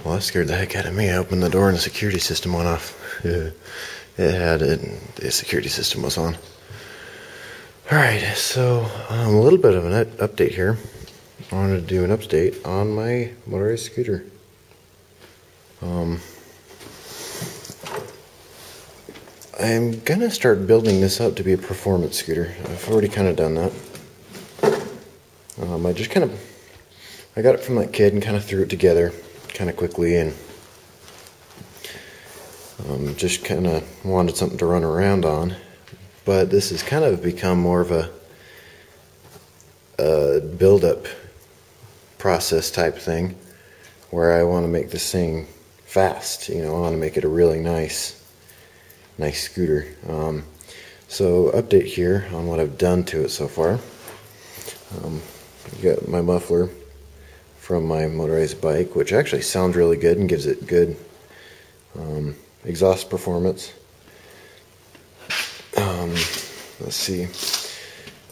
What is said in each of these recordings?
Well, that scared the heck out of me. I opened the door and the security system went off. The security system was on. Alright, so a little bit of an update here. I wanted to do an update on my motorized scooter. I'm gonna start building this up to be a performance scooter. I've already kind of done that. I got it from that kid and kind of threw it together kind of quickly, and just kind of wanted something to run around on. But this has kind of become more of a build-up process type thing, where I want to make this thing fast. I want to make it a really nice scooter. So update here on what I've done to it so far. You got my muffler from my motorized bike, which actually sounds really good and gives it good exhaust performance. Let's see,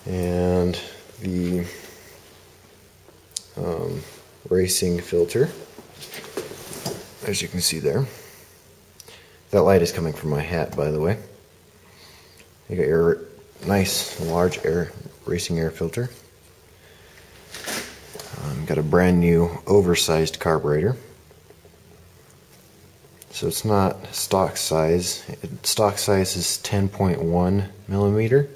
and the racing filter, as you can see there. That light is coming from my hat, by the way. You got your nice large racing air filter. Got a brand new oversized carburetor. So it's not stock size. Stock size is 10.1 millimeter.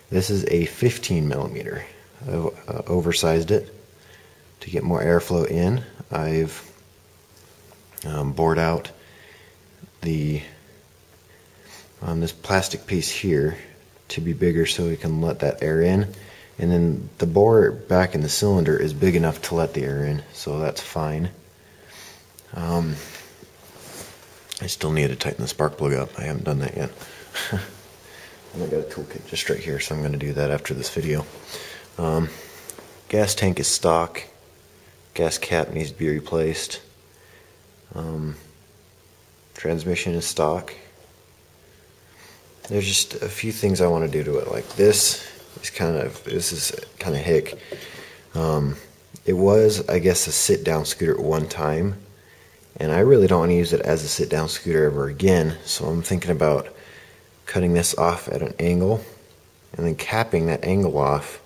This is a 15 millimeter. I've oversized it to get more airflow in. I've bored out the this plastic piece here to be bigger so we can let that air in, and then the bore back in the cylinder is big enough to let the air in, so that's fine. I still need to tighten the spark plug up. I haven't done that yet. And I got a toolkit just right here, so I'm going to do that after this video. Gas tank is stock. Gas cap needs to be replaced. Transmission is stock. There's just a few things I want to do to it. Like this is kind of hick. It was, I guess, a sit-down scooter at one time, and I really don't want to use it as a sit-down scooter ever again. So I'm thinking about cutting this off at an angle and then capping that angle off,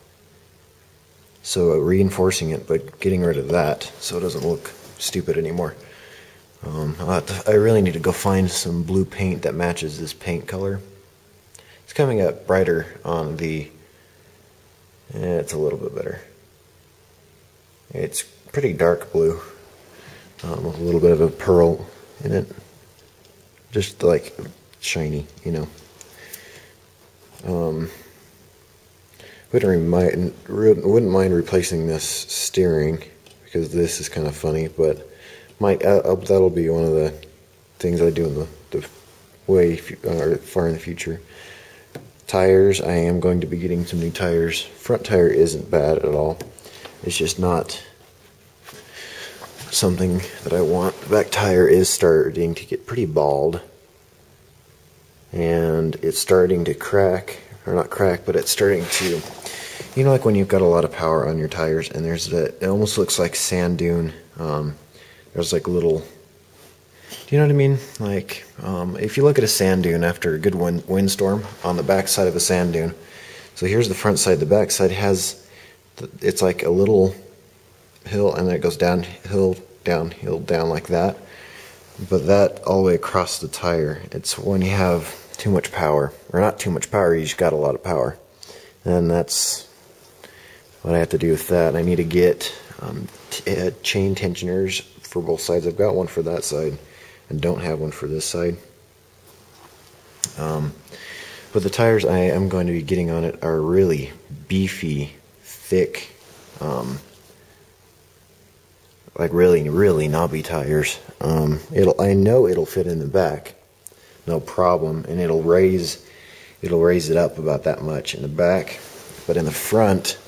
so reinforcing it but getting rid of that so it doesn't look stupid anymore. I really need to go find some blue paint that matches this paint color. It's coming up brighter on the... it's a little bit better. It's pretty dark blue, with a little bit of a pearl in it, just like shiny, Wouldn't mind replacing this steering, because this is kind of funny, but that'll be one of the things I do in the way far in the future. Tires, I am going to be getting some new tires. Front tire isn't bad at all. It's just not something that I want. The back tire is starting to get pretty bald, and it's starting to crack, or not crack, but it's starting to, like when you've got a lot of power on your tires and there's that, it almost looks like sand dune. There's like little, do you know what I mean? Like, if you look at a sand dune after a good windstorm, on the back side of a sand dune, so here's the front side, the back side has, it's like a little hill, and then it goes downhill, downhill, down like that, but that all the way across the tire. It's when you have too much power, or not too much power, you just got a lot of power, and that's what I have to do with that. I need to get chain tensioners for both sides. I've got one for that side and don't have one for this side. But the tires I am going to be getting on it are really beefy, thick, like really knobby tires. I know it'll fit in the back, no problem, and it'll raise it up about that much in the back, but in the front,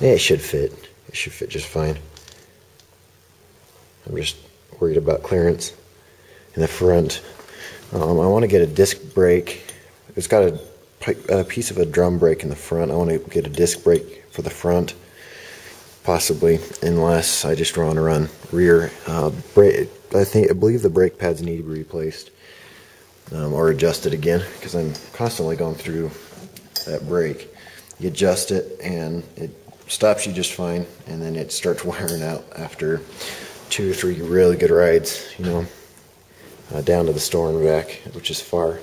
it should fit. It should fit just fine. I'm just worried about clearance in the front. I want to get a disc brake. It's got a piece of a drum brake in the front. I want to get a disc brake for the front, possibly, unless I just want to run rear I believe the brake pads need to be replaced or adjusted again, because I'm constantly going through that brake. You adjust it and it stops you just fine, and then it starts wearing out after 2 or 3 really good rides, you know, down to the store and back, which is far.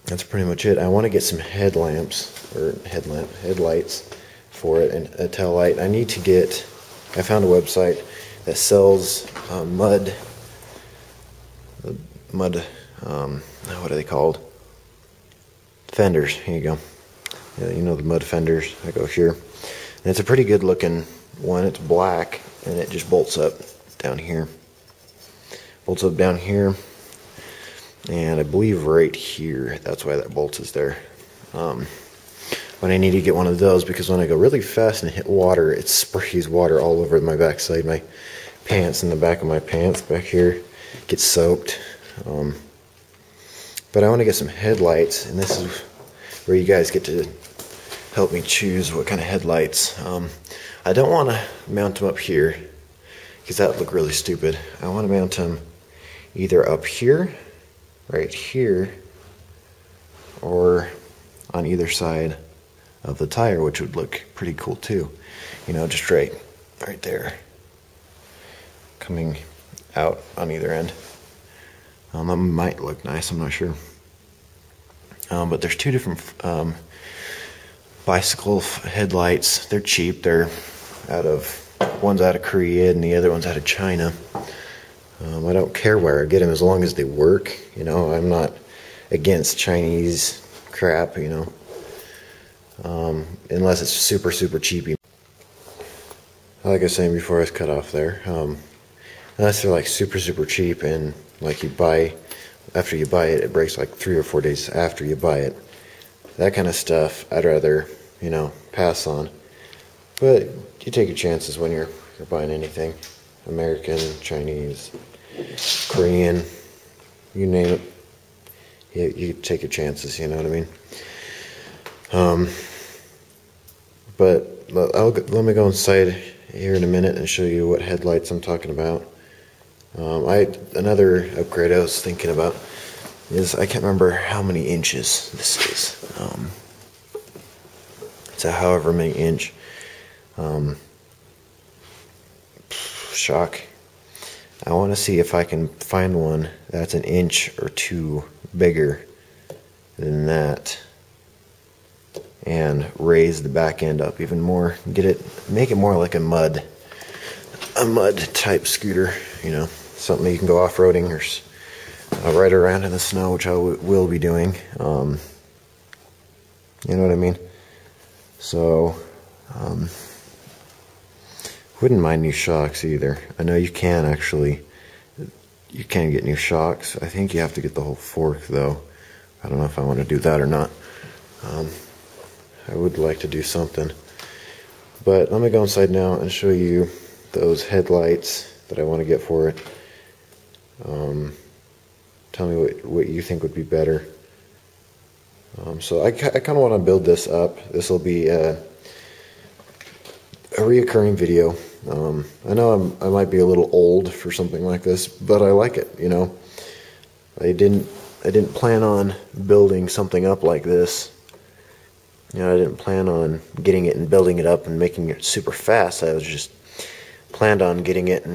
That's pretty much it. I want to get some headlights for it, and a tail light. I found a website that sells mud, what are they called? Fenders. Here you go. Yeah, you know, the mud fenders that go here. And it's a pretty good looking one. It's black and it just bolts up down here. Bolts up down here. And I believe right here, that's why that bolt is there. But I need to get one of those, because when I go really fast and hit water, it sprays water all over my backside. My pants, in the back of my pants back here, gets soaked. But I want to get some headlights, and this is where you guys get to help me choose what kind of headlights. I don't want to mount them up here, because that would look really stupid. I want to mount them either up here, right here, or on either side of the tire, which would look pretty cool too. You know, just right there, coming out on either end. That might look nice, I'm not sure. But there's 2 different bicycle headlights. They're cheap. One's out of Korea and the other one's out of China. I don't care where I get them as long as they work. You know, I'm not against Chinese crap, you know, unless it's super, super cheap. Like I was saying before I was cut off there, unless they're like super, super cheap, and like after you buy it, it breaks like 3 or 4 days after you buy it. That kind of stuff, I'd rather, you know, pass on. But you take your chances when you're buying anything. American, Chinese, Korean, you name it. You take your chances, you know what I mean? But let me go inside here in a minute and show you what headlights I'm talking about. Another upgrade I was thinking about is, I can't remember how many inches this is. It's a however many inch shock. I want to see if I can find one that's 1 inch or 2 bigger than that, and raise the back end up even more. Make it more like a mud type scooter, you know, something you can go off-roading or ride around in the snow, which I will be doing. You know what I mean? So, wouldn't mind new shocks either. I know you can get new shocks. I think you have to get the whole fork though. I don't know if I want to do that or not. I would like to do something. But let me go inside now and show you those headlights that I want to get for it. Tell me what you think would be better. So I kind of want to build this up. This will be a reoccurring video. I know I might be a little old for something like this, but I like it, you know. I didn't plan on building something up like this. You know, I didn't plan on getting it and building it up and making it super fast. I was just planned on getting it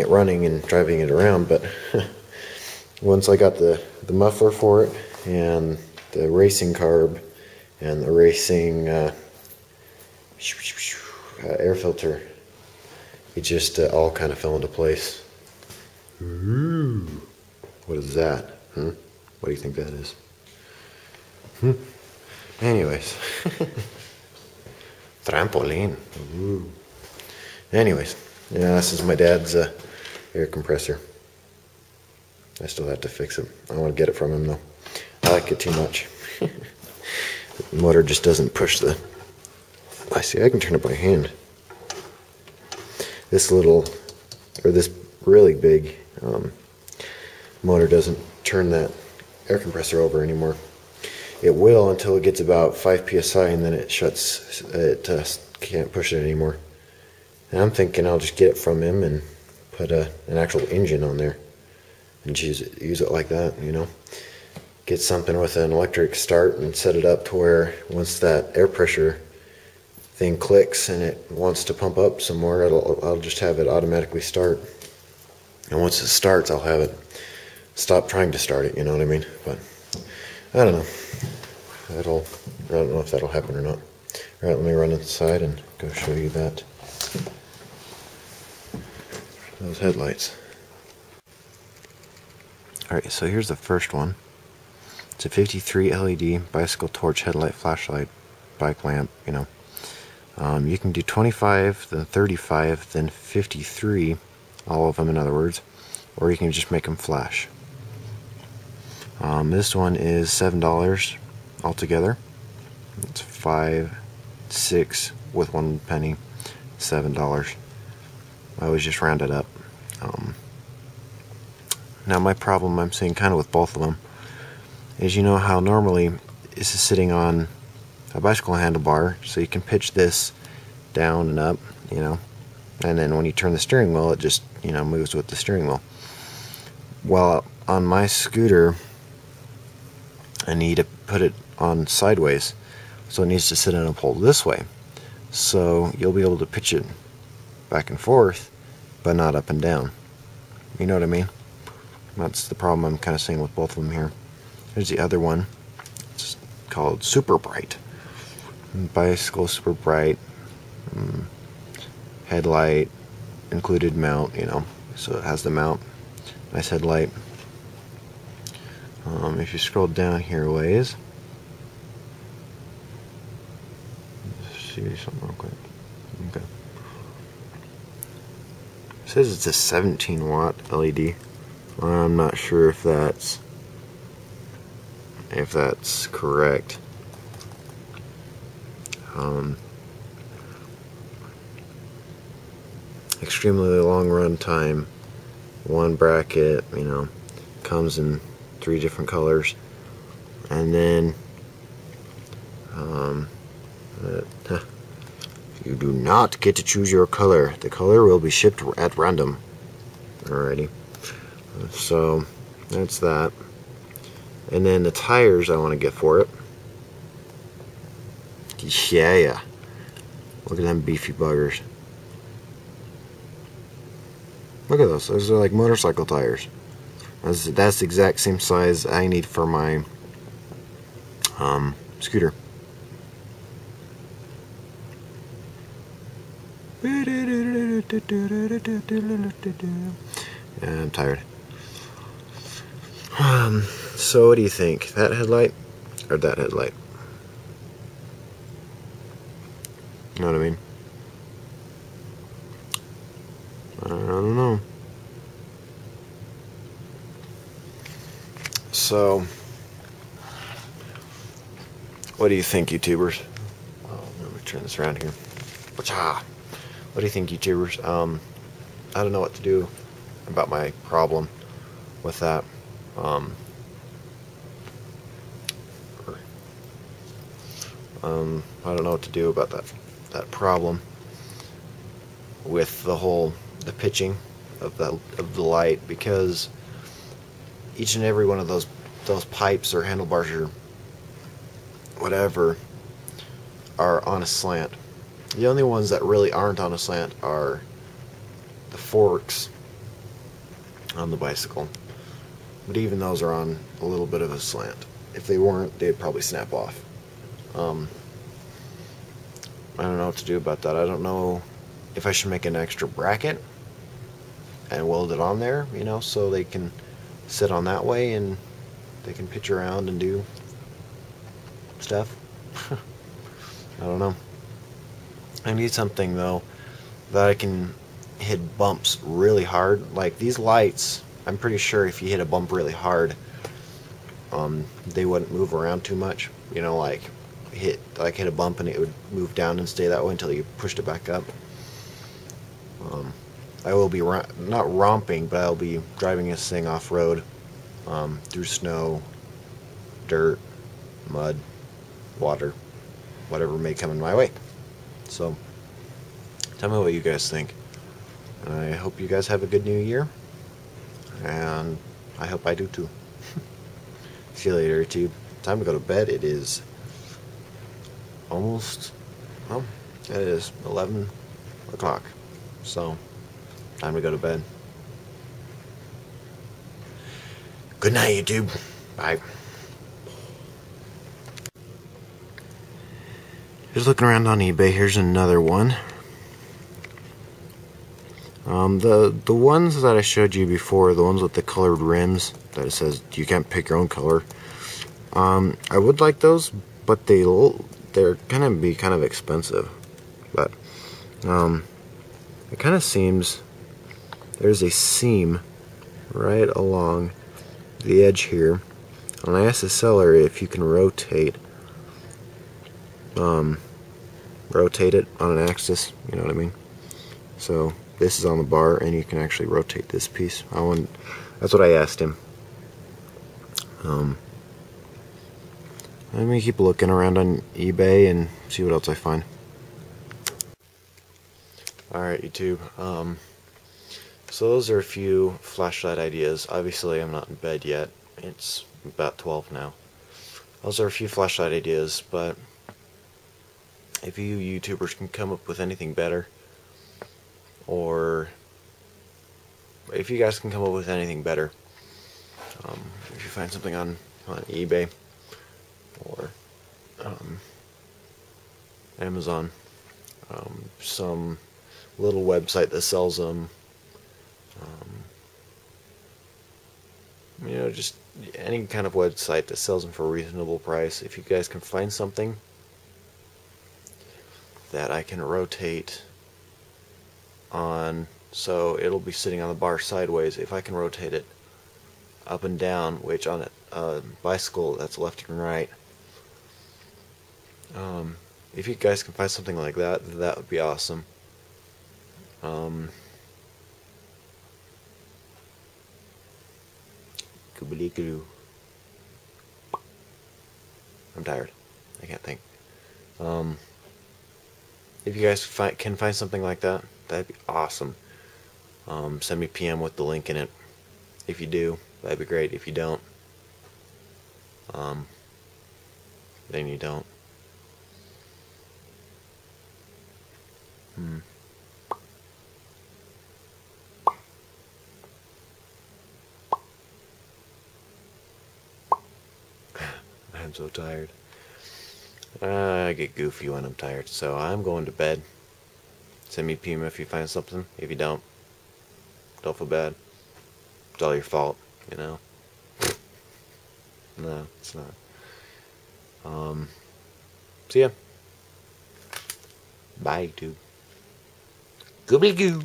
running and driving it around. But once I got the muffler for it, and the racing carb, and the racing air filter, it just all kind of fell into place. Ooh. What is that? What do you think that is? Anyways. Trampoline. Ooh. Anyways, yeah, this is my dad's air compressor. I still have to fix it. I want to get it from him though. I like it too much. The motor just doesn't push the... I see, I can turn it by hand. This really big motor doesn't turn that air compressor over anymore. It will until it gets about 5 psi, and then it shuts. It can't push it anymore. And I'm thinking I'll just get it from him and put an actual engine on there and use it like that, you know. Get something with an electric start and set it up to where once that air pressure thing clicks and it wants to pump up some more, I'll just have it automatically start. And once it starts, I'll have it stop trying to start it, you know what I mean? But I don't know. I don't know if that'll happen or not. Alright, let me run inside and go show you those headlights. Alright, so here's the first one. It's a 53 LED bicycle torch headlight flashlight bike lamp, you know. You can do 25, then 35, then 53, all of them in other words, or you can just make them flash. This one is $7 altogether. It's 5, 6 with 1 penny, $7. I always just round it up. Now my problem I'm seeing kind of with both of them is, you know how normally this is sitting on a bicycle handlebar, so you can pitch this down and up, you know, and then when you turn the steering wheel it just, you know, moves with the steering wheel. Well, on my scooter I need to put it on sideways, so it needs to sit on a pole this way, so you'll be able to pitch it back and forth but not up and down, you know what I mean? That's the problem I'm kind of seeing with both of them here. Here's the other one. It's called Super Bright. Bicycle Super Bright. Headlight included mount, you know. So it has the mount. Nice headlight. If you scroll down here a ways, see something real quick. Okay. It says it's a 17 watt LED. I'm not sure if that's correct. Extremely long run time, one bracket, you know, comes in 3 different colors, and then you do not get to choose your color. The color will be shipped at random. Alrighty. So that's that. And then the tires I want to get for it. Yeah. Look at them beefy buggers. Look at those. Those are like motorcycle tires. That's the exact same size I need for my scooter. Yeah, I'm tired. So what do you think? That headlight or that headlight? You know what I mean? I don't know. So, what do you think, YouTubers? Oh, let me turn this around here. What do you think, YouTubers? I don't know what to do about my problem with that. I don't know what to do about that problem with the pitching of the light, because each and every one of those pipes or handlebars or whatever are on a slant. The only ones that really aren't on a slant are the forks on the bicycle, but even those are on a little bit of a slant. If they weren't, they'd probably snap off. I don't know what to do about that. I don't know if I should make an extra bracket and weld it on there, you know, so they can sit on that way and they can pitch around and do stuff. I don't know. I need something though that I can hit bumps really hard. Like these lights, I'm pretty sure if you hit a bump really hard, they wouldn't move around too much. You know, like hit a bump and it would move down and stay that way until you pushed it back up. I will be not romping, but I'll be driving this thing off road, through snow, dirt, mud, water, whatever may come in my way. So Tell me what you guys think. I hope you guys have a good new year, and I hope I do too. See you later, YouTube. Time to go to bed. It is almost, well, it is 11 o'clock. So, time to go to bed. Good night, YouTube. Bye. Just looking around on eBay. Here's another one. The ones that I showed you before, the ones with the colored rims that it says you can't pick your own color. I would like those, but they're gonna be kind of expensive. But it kind of seems there's a seam right along the edge here, and I asked the seller if you can rotate it on an axis. You know what I mean? So this is on the bar, and you can actually rotate this piece. That's what I asked him. Let me keep looking around on eBay and see what else I find. Alright, YouTube. So those are a few flashlight ideas. Obviously I'm not in bed yet. It's about 12 now. Those are a few flashlight ideas, but if you YouTubers can come up with anything better, or if you guys can come up with anything better, if you find something on eBay or Amazon, some little website that sells them, you know, just any kind of website that sells them for a reasonable price. If you guys can find something that I can rotate on, so it'll be sitting on the bar sideways. If I can rotate it up and down, which on a bicycle that's left and right, if you guys can find something like that, that would be awesome. I'm tired. I can't think. If you guys can find something like that, that'd be awesome. Send me PM with the link in it. If you do, that'd be great. If you don't, then you don't. I'm so tired. I get goofy when I'm tired, so I'm going to bed. Send me PM if you find something. If you don't feel bad. It's all your fault, you know. No, it's not. See ya. Bye, dude. Goobly goo.